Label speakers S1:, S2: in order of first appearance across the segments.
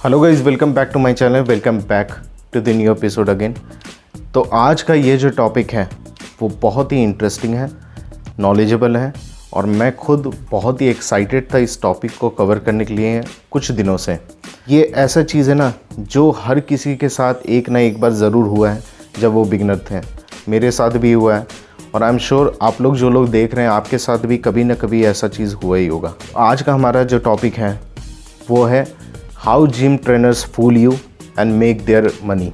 S1: Hello guys, welcome back to my channel. Welcome back to the new episode again. तो आज का ये जो टॉपिक है वो बहुत ही इंटरेस्टिंग है, नॉलेजेबल है और मैं खुद बहुत ही एक्साइटेड था इस टॉपिक को कवर करने के लिए कुछ दिनों से। ये ऐसा चीज़ है ना जो हर किसी के साथ एक ना एक बार ज़रूर हुआ है जब वो बिगनर थे। मेरे साथ भी हुआ है और आई एम श्योर आप लोग जो लोग देख रहे हैं आपके साथ भी कभी ना कभी ऐसा चीज़ हुआ ही होगा। आज का हमारा जो टॉपिक है वो है how gym trainers fool you and make their money.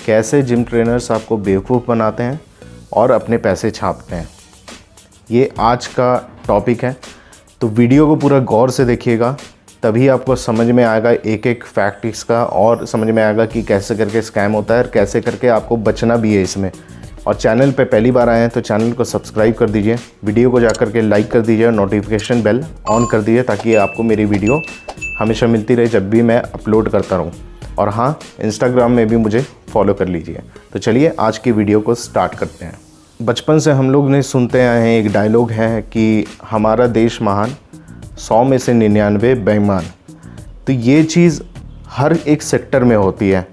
S1: कैसे जिम ट्रेनर्स आपको बेवकूफ़ बनाते हैं और अपने पैसे छापते हैं, ये आज का टॉपिक है। तो वीडियो को पूरा गौर से देखिएगा, तभी आपको समझ में आएगा एक एक फैक्ट इसका, और समझ में आएगा कि कैसे करके स्कैम होता है और कैसे करके आपको बचना भी है इसमें। और चैनल पे पहली बार आए हैं तो चैनल को सब्सक्राइब कर दीजिए, वीडियो को जाकर के लाइक कर दीजिए और नोटिफिकेशन बेल ऑन कर दीजिए ताकि आपको मेरी वीडियो हमेशा मिलती रहे जब भी मैं अपलोड करता रहूँ। और हाँ, इंस्टाग्राम में भी मुझे फॉलो कर लीजिए। तो चलिए आज की वीडियो को स्टार्ट करते हैं। बचपन से हम लोग ने सुनते आए हैं, एक डायलॉग है कि हमारा देश महान, 100 में से 99 बेईमान। तो ये चीज़ हर एक सेक्टर में होती है,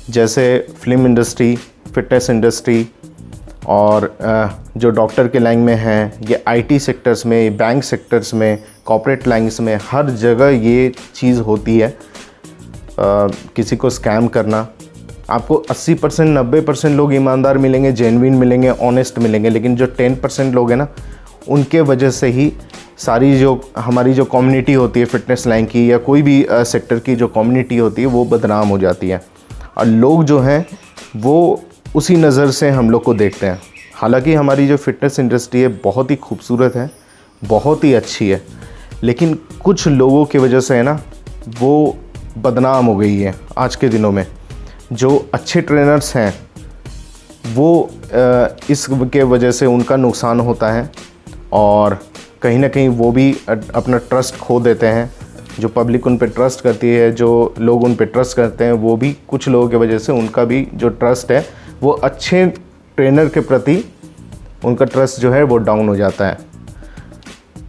S1: जैसे फिल्म इंडस्ट्री, फिटनेस इंडस्ट्री और जो डॉक्टर के लाइन में हैं, ये आईटी सेक्टर्स में, बैंक सेक्टर्स में, कॉर्पोरेट लाइन्स में, हर जगह ये चीज़ होती है। किसी को स्कैम करना, आपको 80% 90% लोग ईमानदार मिलेंगे, जेन्युइन मिलेंगे, ऑनेस्ट मिलेंगे, लेकिन जो 10% लोग हैं ना, उनके वजह से ही सारी जो हमारी जो कम्युनिटी होती है फिटनेस लाइन की या कोई भी सेक्टर की जो कम्युनिटी होती है वो बदनाम हो जाती है। और लोग जो हैं वो उसी नज़र से हम लोग को देखते हैं। हालांकि हमारी जो फिटनेस इंडस्ट्री है बहुत ही खूबसूरत है, बहुत ही अच्छी है, लेकिन कुछ लोगों की वजह से है ना वो बदनाम हो गई है आज के दिनों में। जो अच्छे ट्रेनर्स हैं वो इसके वजह से उनका नुकसान होता है और कहीं ना कहीं वो भी अपना ट्रस्ट खो देते हैं। जो पब्लिक उन पे ट्रस्ट करती है, जो लोग उन पे ट्रस्ट करते हैं, वो भी कुछ लोगों की वजह से उनका भी जो ट्रस्ट है वो अच्छे ट्रेनर के प्रति उनका ट्रस्ट जो है वो डाउन हो जाता है।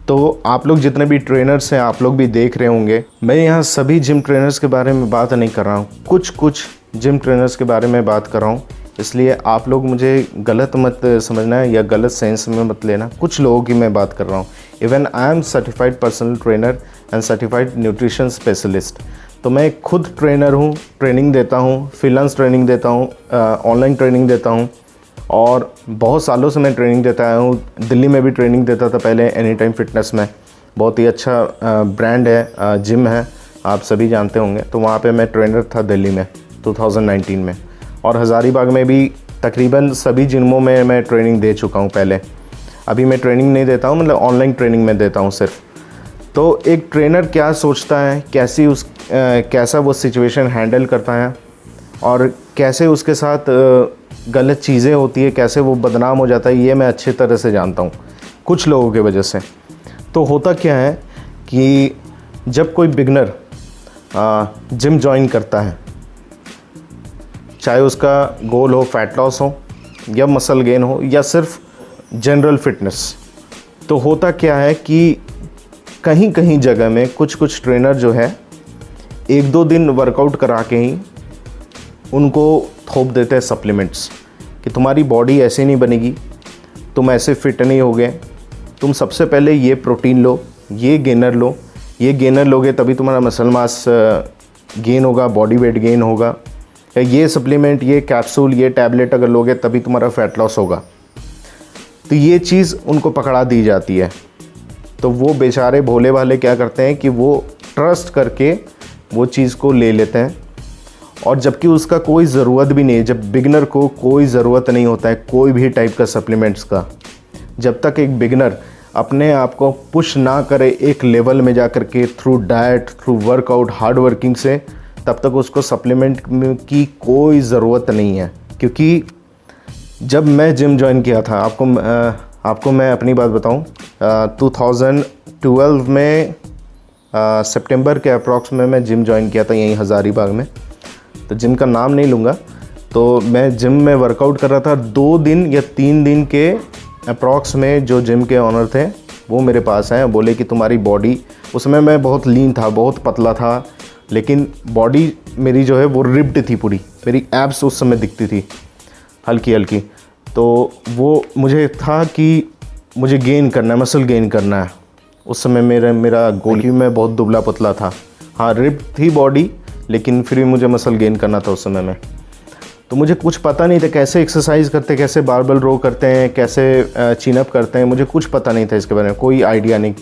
S1: तो आप लोग जितने भी ट्रेनर्स हैं आप लोग भी देख रहे होंगे, मैं यहाँ सभी जिम ट्रेनर्स के बारे में बात नहीं कर रहा हूँ, कुछ जिम ट्रेनर्स के बारे में बात कर रहा हूँ। इसलिए आप लोग मुझे गलत मत समझना है या गलत सेंस में मत लेना। कुछ लोगों की मैं बात कर रहा हूँ। Even I am certified personal trainer and certified nutrition specialist. तो मैं खुद ट्रेनर हूँ, ट्रेनिंग देता हूँ, फ्रीलांस ट्रेनिंग देता हूँ, ऑनलाइन ट्रेनिंग देता हूँ और बहुत सालों से मैं ट्रेनिंग देता आया हूँ। दिल्ली में भी ट्रेनिंग देता था पहले, एनी टाइम फिटनेस में। बहुत ही अच्छा ब्रांड है, जिम है, आप सभी जानते होंगे। तो वहाँ पे मैं ट्रेनर था दिल्ली में 2019 में, और हज़ारीबाग में भी तकरीबन सभी जिमों में मैं ट्रेनिंग दे चुका हूँ पहले। अभी मैं ट्रेनिंग नहीं देता हूँ, मतलब ऑनलाइन ट्रेनिंग में देता हूँ सिर्फ। तो एक ट्रेनर क्या सोचता है, कैसा वो सिचुएशन हैंडल करता है और कैसे उसके साथ गलत चीज़ें होती है, कैसे वो बदनाम हो जाता है, ये मैं अच्छी तरह से जानता हूँ कुछ लोगों की वजह से। तो होता क्या है कि जब कोई बिगनर जिम ज्वाइन करता है, चाहे उसका गोल हो फैट लॉस हो या मसल गेन हो या सिर्फ जनरल फिटनेस, तो होता क्या है कि कहीं कहीं जगह में कुछ ट्रेनर जो है 1-2 दिन वर्कआउट करा के ही उनको थोप देते हैं सप्लीमेंट्स कि तुम्हारी बॉडी ऐसे नहीं बनेगी, तुम ऐसे फिट नहीं होगे, तुम सबसे पहले ये प्रोटीन लो, ये गेनर लो, ये गेनर लोगे तभी तुम्हारा मसल मास गेन होगा, बॉडी वेट गेन होगा, या ये सप्लीमेंट, ये कैप्सूल, ये टैबलेट अगर लोगे तभी तुम्हारा फैट लॉस होगा। तो ये चीज़ उनको पकड़ा दी जाती है। तो वो बेचारे भोले भाले क्या करते हैं कि वो ट्रस्ट करके वो चीज़ को ले लेते हैं, और जबकि उसका कोई ज़रूरत भी नहीं है। जब बिगनर को कोई ज़रूरत नहीं होता है कोई भी टाइप का सप्लीमेंट्स का, जब तक एक बिगनर अपने आप को पुश ना करे एक लेवल में जा कर के through diet, through workout, hard working से, तब तक उसको सप्लीमेंट की कोई ज़रूरत नहीं है। क्योंकि जब मैं जिम ज्वाइन किया था, आपको मैं अपनी बात बताऊं, 2012 में सितंबर के अप्रॉक्स में मैं जिम ज्वाइन किया था यहीं हज़ारीबाग में। तो जिम का नाम नहीं लूँगा। तो मैं जिम में वर्कआउट कर रहा था, 2 दिन या 3 दिन के अप्रॉक्स में जो जिम के ऑनर थे वो मेरे पास आए, बोले कि तुम्हारी बॉडी, उसमें मैं बहुत लीन था, बहुत पतला था, लेकिन बॉडी मेरी जो है वो रिप्ड थी पूरी, मेरी एब्स उस समय दिखती थी हल्की हल्की। तो वो मुझे था कि मुझे गेन करना है, मसल गेन करना है। उस समय मेरा गोल, कि मैं बहुत दुबला पतला था। हाँ, रिप्ड थी बॉडी, लेकिन फिर भी मुझे मसल गेन करना था उस समय में। तो मुझे कुछ पता नहीं था कैसे एक्सरसाइज करते हैं, कैसे बारबेल रो करते हैं, कैसे चिन अप करते हैं, मुझे कुछ पता नहीं था इसके बारे में, कोई आइडिया नहीं।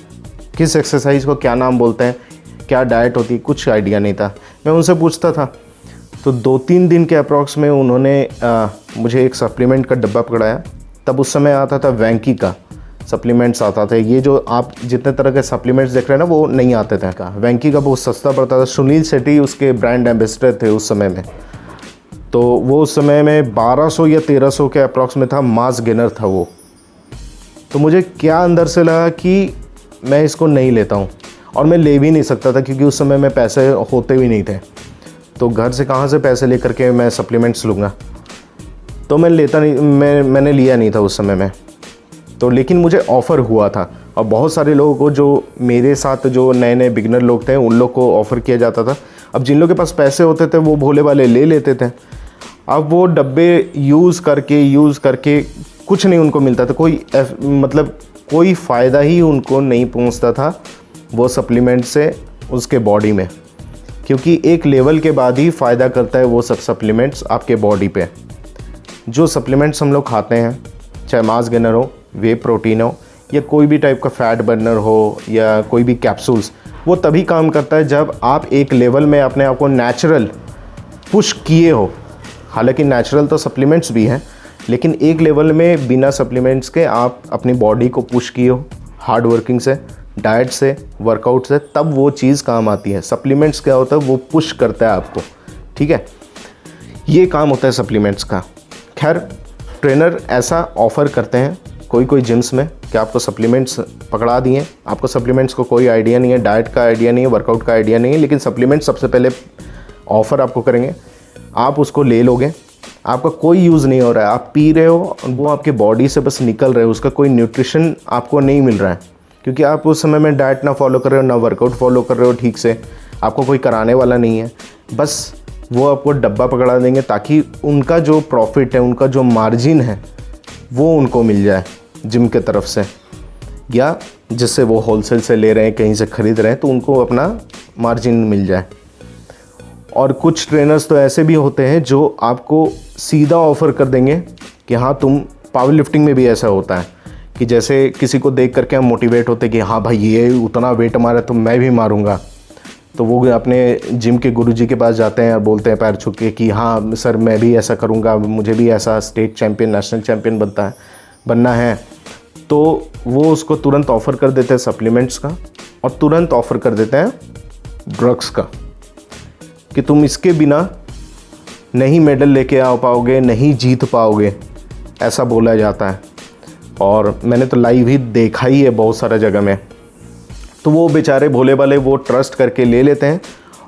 S1: किस एक्सरसाइज को क्या नाम बोलते हैं, क्या डाइट होती है, कुछ आइडिया नहीं था। मैं उनसे पूछता था। तो 2-3 दिन के अप्रॉक्स में उन्होंने मुझे एक सप्लीमेंट का डब्बा पकड़ाया। तब उस समय आता था वैंकी का सप्लीमेंट्स आता था। ये जो आप जितने तरह के सप्लीमेंट्स देख रहे हैं ना, वो नहीं आते थे। का वैंकी का बहुत सस्ता पड़ता था। सुनील शेट्टी उसके ब्रांड एम्बेसडर थे उस समय में। तो वो उस समय में 1200 या 1300 के अप्रॉक्स में था, मास गेनर था वो। तो मुझे क्या अंदर से लगा कि मैं इसको नहीं लेता हूँ, और मैं ले भी नहीं सकता था क्योंकि उस समय में पैसे होते भी नहीं थे। तो घर से कहाँ से पैसे लेकर के मैं सप्लीमेंट्स लूँगा। तो मैं लेता नहीं, मैंने लिया नहीं था उस समय में। तो लेकिन मुझे ऑफ़र हुआ था, और बहुत सारे लोगों को, जो मेरे साथ जो नए नए बिगनर लोग थे, उन लोग को ऑफ़र किया जाता था। अब जिन लोगों के पास पैसे होते थे वो भोले वाले ले लेते थे। अब वो डब्बे यूज़ करके कुछ नहीं उनको मिलता था, मतलब कोई फ़ायदा ही उनको नहीं पहुंचता था वो सप्लीमेंट से उसके बॉडी में, क्योंकि एक लेवल के बाद ही फ़ायदा करता है वो सब सप्लीमेंट्स आपके बॉडी पे। जो सप्लीमेंट्स हम लोग खाते हैं, चाहे मास गेनर हो, वे प्रोटीन हो, या कोई भी टाइप का फैट बर्नर हो, या कोई भी कैप्सूल्स, वो तभी काम करता है जब आप एक लेवल में अपने आप को नेचुरल पुश किए हो। हालांकि नेचुरल तो सप्लीमेंट्स भी हैं, लेकिन एक लेवल में बिना सप्लीमेंट्स के आप अपनी बॉडी को पुश किए हो हार्ड वर्किंग से, डाइट से, वर्कआउट से, तब वो चीज़ काम आती है। सप्लीमेंट्स क्या होता है, वो पुश करता है आपको, ठीक है। ये काम होता है सप्लीमेंट्स का। खैर, ट्रेनर ऐसा ऑफ़र करते हैं कोई जिम्स में कि आपको सप्लीमेंट्स पकड़ा दिए, आपको सप्लीमेंट्स को कोई आइडिया नहीं है, डाइट का आइडिया नहीं है, वर्कआउट का आइडिया नहीं है, लेकिन सप्लीमेंट्स सबसे पहले ऑफ़र आपको करेंगे, आप उसको ले लोगे, आपका कोई यूज़ नहीं हो रहा है, आप पी रहे हो, वो आपके बॉडी से बस निकल रहे हो, उसका कोई न्यूट्रिशन आपको नहीं मिल रहा है, क्योंकि आप उस समय में डाइट ना फॉलो कर रहे हो, ना वर्कआउट फॉलो कर रहे हो ठीक से, आपको कोई कराने वाला नहीं है। बस वो आपको डब्बा पकड़ा देंगे ताकि उनका जो प्रॉफिट है, उनका जो मार्जिन है, वो उनको मिल जाए जिम के तरफ से, या जिससे वो होलसेल से ले रहे हैं, कहीं से ख़रीद रहे हैं, तो उनको अपना मार्जिन मिल जाए। और कुछ ट्रेनर्स तो ऐसे भी होते हैं जो आपको सीधा ऑफ़र कर देंगे कि हाँ, तुम पावर लिफ्टिंग में भी ऐसा होता है कि जैसे किसी को देख करके हम मोटिवेट होते हैं कि हाँ भाई, ये उतना वेट मारा तो मैं भी मारूंगा। तो वो अपने जिम के गुरुजी के पास जाते हैं और बोलते हैं पैर छू के कि हाँ सर, मैं भी ऐसा करूँगा, मुझे भी ऐसा स्टेट चैम्पियन, नेशनल चैम्पियन बनना है। तो वो उसको तुरंत ऑफ़र कर देते हैं सप्लीमेंट्स का, और तुरंत ऑफ़र कर देते हैं ड्रग्स का कि तुम इसके बिना नहीं मेडल लेके आ पाओगे, नहीं जीत पाओगे, ऐसा बोला जाता है। और मैंने तो लाइव ही देखा ही है बहुत सारा जगह में। तो वो बेचारे भोले वाले वो ट्रस्ट करके ले लेते हैं,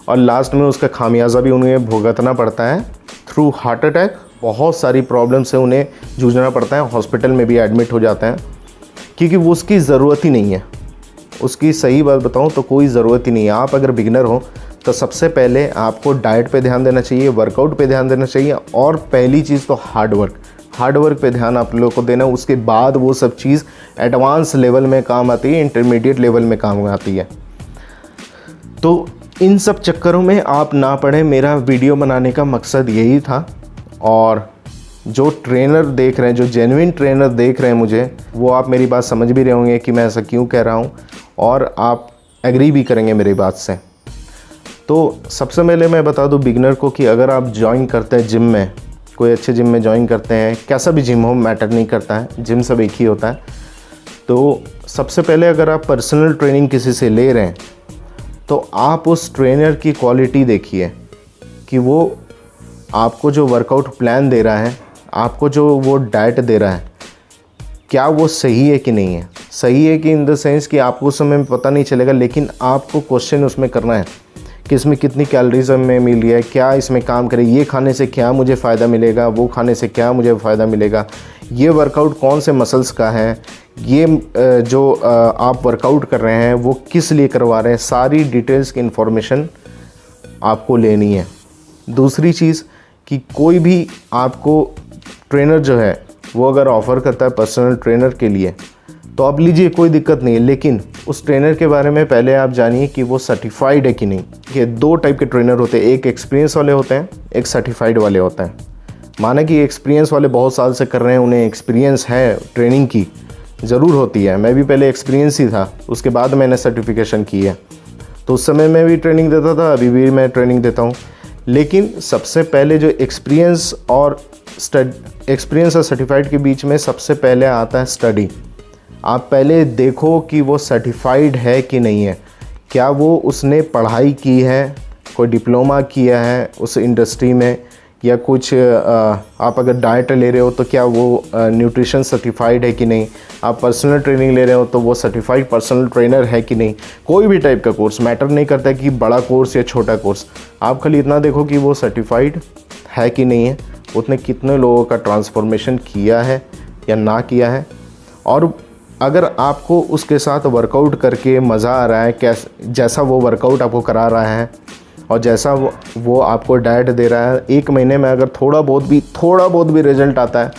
S1: और लास्ट में उसका खामियाजा भी उन्हें भुगतना पड़ता है थ्रू हार्ट अटैक। बहुत सारी प्रॉब्लम से उन्हें जूझना पड़ता है, हॉस्पिटल में भी एडमिट हो जाते हैं, क्योंकि वो उसकी ज़रूरत ही नहीं है। उसकी सही बात बताऊं तो कोई ज़रूरत ही नहीं है। आप अगर बिगिनर हो तो सबसे पहले आपको डाइट पे ध्यान देना चाहिए, वर्कआउट पे ध्यान देना चाहिए, और पहली चीज़ तो हार्ड वर्क पे ध्यान आप लोगों को देना। उसके बाद वो सब चीज़ एडवांस लेवल में काम आती है, इंटरमीडिएट लेवल में काम आती है। तो इन सब चक्करों में आप ना पड़े, मेरा वीडियो बनाने का मकसद यही था। और जो ट्रेनर देख रहे हैं, जो जेन्युइन ट्रेनर देख रहे हैं मुझे, वो आप मेरी बात समझ भी रहे होंगे कि मैं ऐसा क्यों कह रहा हूँ, और आप एग्री भी करेंगे मेरी बात से। तो सबसे पहले मैं बता दूं बिगिनर को कि अगर आप ज्वाइन करते हैं जिम में, कोई अच्छे जिम में ज्वाइन करते हैं, कैसा भी जिम हो मैटर नहीं करता है, जिम सब एक ही होता है। तो सबसे पहले अगर आप पर्सनल ट्रेनिंग किसी से ले रहे हैं तो आप उस ट्रेनर की क्वालिटी देखिए कि वो आपको जो वर्कआउट प्लान दे रहा है, आपको जो वो डाइट दे रहा है, क्या वो सही है कि नहीं है। सही है कि इन द सेंस कि आपको उस समय में पता नहीं चलेगा, लेकिन आपको क्वेश्चन उसमें करना है कि इसमें कितनी कैलोरीज में मिल रही है, क्या इसमें काम करे, ये खाने से क्या मुझे फ़ायदा मिलेगा, वो खाने से क्या मुझे फ़ायदा मिलेगा, ये वर्कआउट कौन से मसल्स का है, ये जो आप वर्कआउट कर रहे हैं वो किस लिए करवा रहे हैं, सारी डिटेल्स की इन्फॉर्मेशन आपको लेनी है। दूसरी चीज़ कि कोई भी आपको ट्रेनर जो है वो अगर ऑफ़र करता है पर्सनल ट्रेनर के लिए तो आप लीजिए, कोई दिक्कत नहीं है, लेकिन उस ट्रेनर के बारे में पहले आप जानिए कि वो सर्टिफाइड है कि नहीं। ये दो टाइप के ट्रेनर होते हैं, एक एक्सपीरियंस वाले होते हैं, एक सर्टिफाइड वाले होते हैं। माना कि एक्सपीरियंस वाले बहुत साल से कर रहे हैं, उन्हें एक्सपीरियंस है, ट्रेनिंग की ज़रूर होती है। मैं भी पहले एक्सपीरियंस ही था, उसके बाद मैंने सर्टिफिकेशन की है, तो उस समय मैं भी ट्रेनिंग देता था, अभी भी मैं ट्रेनिंग देता हूँ। लेकिन सबसे पहले जो एक्सपीरियंस और सर्टिफाइड के बीच में सबसे पहले आता है स्टडी। आप पहले देखो कि वो सर्टिफाइड है कि नहीं है, क्या वो उसने पढ़ाई की है, कोई डिप्लोमा किया है उस इंडस्ट्री में, या कुछ आप अगर डाइट ले रहे हो तो क्या वो न्यूट्रिशन सर्टिफाइड है कि नहीं, आप पर्सनल ट्रेनिंग ले रहे हो तो वो सर्टिफाइड पर्सनल ट्रेनर है कि नहीं। कोई भी टाइप का कोर्स मैटर नहीं करता कि बड़ा कोर्स या छोटा कोर्स, आप खाली इतना देखो कि वो सर्टिफाइड है कि नहीं है, उसने कितने लोगों का ट्रांसफॉर्मेशन किया है या ना किया है, और अगर आपको उसके साथ वर्कआउट करके मज़ा आ रहा है, जैसा वो वर्कआउट आपको करा रहा है और जैसा वो आपको डाइट दे रहा है, 1 महीने में अगर थोड़ा बहुत भी रिजल्ट आता है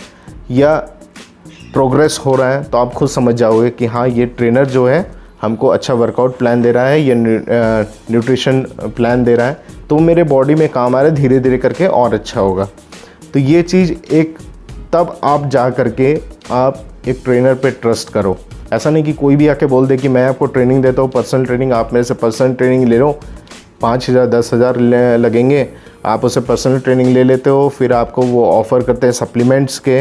S1: या प्रोग्रेस हो रहा है तो आप खुद समझ जाओगे कि हाँ, ये ट्रेनर जो है हमको अच्छा वर्कआउट प्लान दे रहा है या न्यूट्रिशन प्लान दे रहा है, तो मेरे बॉडी में काम आ रहा है, धीरे धीरे करके और अच्छा होगा। तो ये चीज़ एक, तब आप जा करके आप एक ट्रेनर पे ट्रस्ट करो। ऐसा नहीं कि कोई भी आके बोल दे कि मैं आपको ट्रेनिंग देता हूँ पर्सनल ट्रेनिंग, आप मेरे से पर्सनल ट्रेनिंग ले लो, 5,000 10,000 लगेंगे, आप उसे पर्सनल ट्रेनिंग ले लेते हो, फिर आपको वो ऑफ़र करते हैं सप्लीमेंट्स के,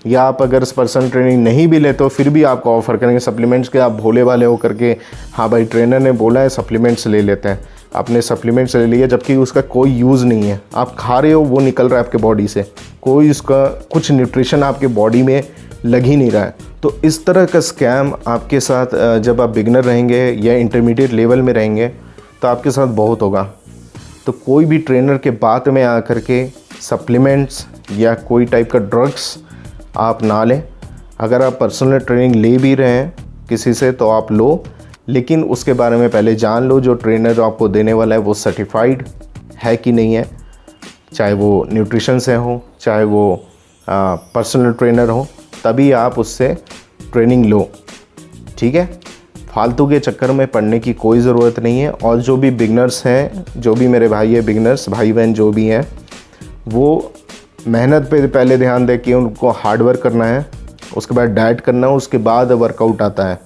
S1: या आप अगर पर्सनल ट्रेनिंग नहीं भी लेते हो फिर भी आपको ऑफ़र करेंगे सप्लीमेंट्स के। आप भोले वाले हो करके, हाँ भाई ट्रेनर ने बोला है सप्लीमेंट्स ले लेते हैं, आपने सप्लीमेंट्स ले लिया जबकि उसका कोई यूज़ नहीं है, आप खा रहे हो वो निकल रहा है आपके बॉडी से, कोई उसका कुछ न्यूट्रिशन आपके बॉडी में लग ही नहीं रहा है। तो इस तरह का स्कैम आपके साथ जब आप बिगनर रहेंगे या इंटरमीडिएट लेवल में रहेंगे तो आपके साथ बहुत होगा। तो कोई भी ट्रेनर के बात में आकर के सप्लीमेंट्स या कोई टाइप का ड्रग्स आप ना लें। अगर आप पर्सनल ट्रेनिंग ले भी रहे हैं किसी से तो आप लो, लेकिन उसके बारे में पहले जान लो जो ट्रेनर आपको देने वाला है वो सर्टिफाइड है कि नहीं है, चाहे वो न्यूट्रिशन से हो, चाहे वो पर्सनल ट्रेनर हो, तभी आप उससे ट्रेनिंग लो। ठीक है, फालतू के चक्कर में पड़ने की कोई ज़रूरत नहीं है। और जो भी बिगनर्स हैं, जो भी मेरे भाई है बिगनर्स, भाई बहन जो भी हैं, वो मेहनत पे पहले ध्यान दें कि उनको हार्ड वर्क करना है, उसके बाद डाइट करना है, उसके बाद वर्कआउट आता है।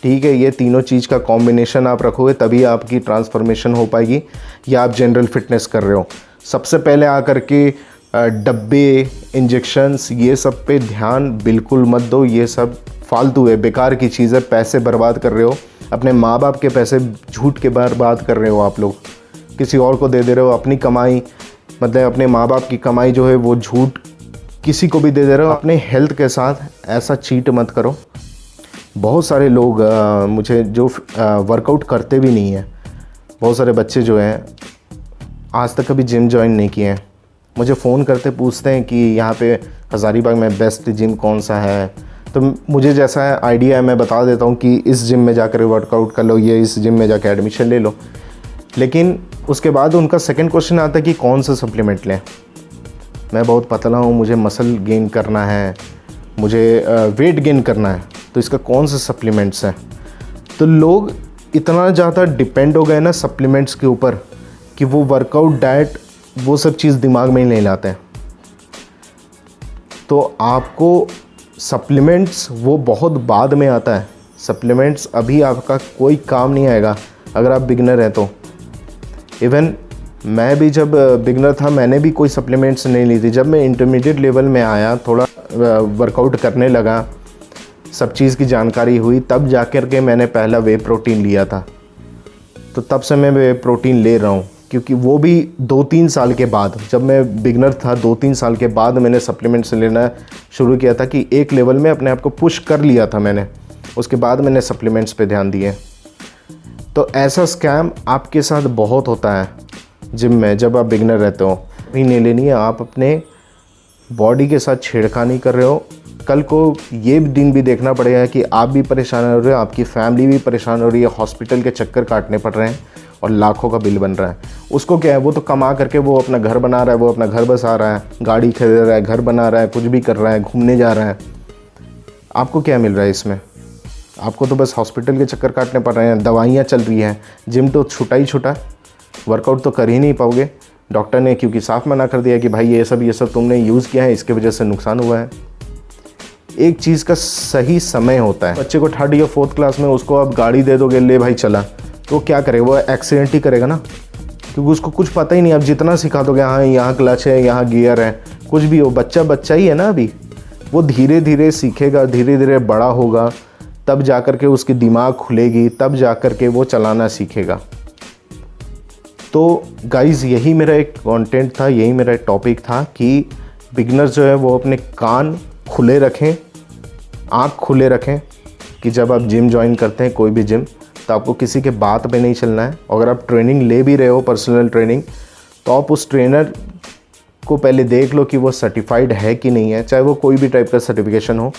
S1: ठीक है, ये तीनों चीज़ का कॉम्बिनेशन आप रखोगे तभी आपकी ट्रांसफॉर्मेशन हो पाएगी। या आप जनरल फिटनेस कर रहे हो, सबसे पहले आकर के डब्बे, इंजेक्शंस, ये सब पे ध्यान बिल्कुल मत दो। ये सब फालतू है, बेकार की चीज़ है, पैसे बर्बाद कर रहे हो, अपने माँ बाप के पैसे झूठ के बर्बाद कर रहे हो आप लोग, किसी और को दे रहे हो। अपनी कमाई, मतलब अपने माँ बाप की कमाई जो है वो झूठ किसी को भी दे रहे हो। अपने हेल्थ के साथ ऐसा चीट मत करो। बहुत सारे लोग मुझे जो वर्कआउट करते भी नहीं हैं, बहुत सारे बच्चे जो हैं आज तक कभी जिम ज्वाइन नहीं किए हैं, मुझे फ़ोन करते पूछते हैं कि यहाँ पे हज़ारीबाग में बेस्ट जिम कौन सा है। तो मुझे जैसा आइडिया है मैं बता देता हूँ कि इस जिम में जाकर वर्कआउट कर लो, ये इस जिम में जाकर एडमिशन ले लो। लेकिन उसके बाद उनका सेकंड क्वेश्चन आता है कि कौन सा सप्लीमेंट लें। मैं बहुत पतला हूँ, मुझे मसल गेन करना है, मुझे वेट गेन करना है, तो इसका कौन सा सप्लीमेंट्स है। तो लोग इतना ज़्यादा डिपेंड हो गए ना सप्लीमेंट्स के ऊपर कि वो वर्कआउट, डाइट, वो सब चीज़ दिमाग में ही नहीं लाते हैं। तो आपको सप्लीमेंट्स वो बहुत बाद में आता है, सप्लीमेंट्स अभी आपका कोई काम नहीं आएगा अगर आप बिगनर हैं तो। इवन मैं भी जब बिगनर था मैंने भी कोई सप्लीमेंट्स नहीं ली थी। जब मैं इंटरमीडिएट लेवल में आया, थोड़ा वर्कआउट करने लगा, सब चीज़ की जानकारी हुई, तब जाकर के मैंने पहला वे प्रोटीन लिया था। तो तब से मैं वे प्रोटीन ले रहा हूँ, क्योंकि वो भी 2-3 साल के बाद, जब मैं बिगनर था 2-3 साल के बाद मैंने सप्लीमेंट्स लेना शुरू किया था कि एक लेवल में अपने आप को पुश कर लिया था मैंने, उसके बाद मैंने सप्लीमेंट्स पे ध्यान दिए। तो ऐसा स्कैम आपके साथ बहुत होता है जिम में जब आप बिगनर रहते हो। भी नहीं लेनी है, आप अपने बॉडी के साथ छेड़खानी कर रहे हो। कल को ये दिन भी देखना पड़ेगा कि आप भी परेशान हो रहे हो, आपकी फैमिली भी परेशान हो रही है, हॉस्पिटल के चक्कर काटने पड़ रहे हैं, और लाखों का बिल बन रहा है। उसको क्या है, वो तो कमा करके वो अपना घर बना रहा है, वो अपना घर बसा रहा है, गाड़ी खरीद रहा है, घर बना रहा है, कुछ भी कर रहा है, घूमने जा रहा है। आपको क्या मिल रहा है इसमें? आपको तो बस हॉस्पिटल के चक्कर काटने पड़ रहे हैं, दवाइयाँ चल रही हैं, जिम तो छूटा ही छूटा, वर्कआउट तो कर ही नहीं पाओगे। डॉक्टर ने क्योंकि साफ मना कर दिया कि भाई ये सब तुमने यूज़ किया है, इसके वजह से नुकसान हुआ है। एक चीज़ का सही समय होता है। बच्चे को 3rd या 4th क्लास में उसको आप गाड़ी दे दोगे, ले भाई चला, तो क्या करेगा? वो एक्सीडेंट ही करेगा ना, क्योंकि उसको कुछ पता ही नहीं। आप जितना सिखा दोगे, हाँ यहाँ क्लच है, यहाँ गियर है, कुछ भी हो, बच्चा ही है ना अभी, वो धीरे धीरे सीखेगा, धीरे धीरे बड़ा होगा, तब जा कर के उसकी दिमाग खुलेगी, तब जा कर के वो चलाना सीखेगा। तो गाइज़ यही मेरा एक कंटेंट था, यही मेरा एक टॉपिक था कि बिगनर्स जो है वो अपने कान खुले रखें, आँख खुले रखें कि जब आप जिम ज्वाइन करते हैं, कोई भी जिम, तो आपको किसी के बात पे नहीं चलना है। अगर आप ट्रेनिंग ले भी रहे हो, पर्सनल ट्रेनिंग, तो आप उस ट्रेनर को पहले देख लो कि वो सर्टिफाइड है कि नहीं है, चाहे वो कोई भी टाइप का सर्टिफिकेशन हो,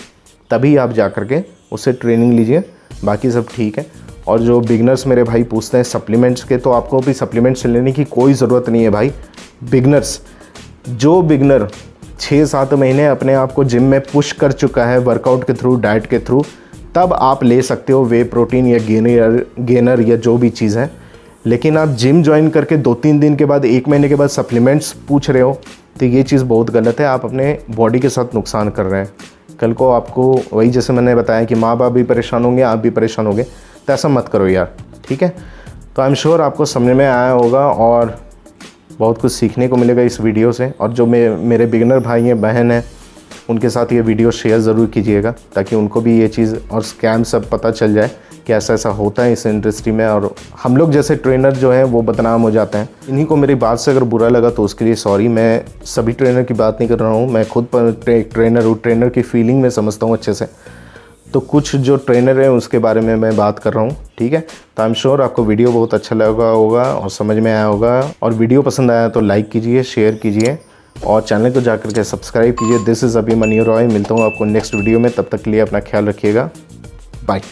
S1: तभी आप जा कर के उससे ट्रेनिंग लीजिए, बाकी सब ठीक है। और जो बिगनर्स मेरे भाई पूछते हैं सप्लीमेंट्स के, तो आपको भी सप्लीमेंट्स लेने की कोई ज़रूरत नहीं है भाई। बिगनर्स, जो बिगनर 6-7 महीने अपने आप को जिम में पुश कर चुका है वर्कआउट के थ्रू, डाइट के थ्रू, तब आप ले सकते हो वे प्रोटीन या गेनर या जो भी चीज़ है। लेकिन आप जिम ज्वाइन करके 2-3 दिन के बाद, 1 महीने के बाद सप्लीमेंट्स पूछ रहे हो, तो ये चीज़ बहुत गलत है। आप अपने बॉडी के साथ नुकसान कर रहे हैं। कल को आपको वही, जैसे मैंने बताया कि माँ बाप भी परेशान होंगे, आप भी परेशान होंगे, तो ऐसा मत करो यार, ठीक है। तो आई एम श्योर आपको समझ में आया होगा और बहुत कुछ सीखने को मिलेगा इस वीडियो से। और जो मेरे बिगिनर भाई हैं, बहन हैं, उनके साथ ये वीडियो शेयर ज़रूर कीजिएगा, ताकि उनको भी ये चीज़ और स्कैम सब पता चल जाए कि ऐसा ऐसा होता है इस इंडस्ट्री में, और हम लोग जैसे ट्रेनर जो हैं वो बदनाम हो जाते हैं। इन्हीं को मेरी बात से अगर बुरा लगा तो उसके लिए सॉरी। मैं सभी ट्रेनर की बात नहीं कर रहा हूँ, मैं खुद पर एक ट्रेनर हूँ, ट्रेनर की फीलिंग में समझता हूँ अच्छे से। तो कुछ जो ट्रेनर हैं उसके बारे में मैं बात कर रहा हूँ, ठीक है। तो आई एम श्योर आपको वीडियो बहुत अच्छा लगा होगा और समझ में आया होगा। और वीडियो पसंद आया तो लाइक कीजिए, शेयर कीजिए और चैनल को जाकर के सब्सक्राइब कीजिए। This is Abhimanyu Roy. मिलता हूँ आपको नेक्स्ट वीडियो में, तब तक के लिए अपना ख्याल रखिएगा। बाय।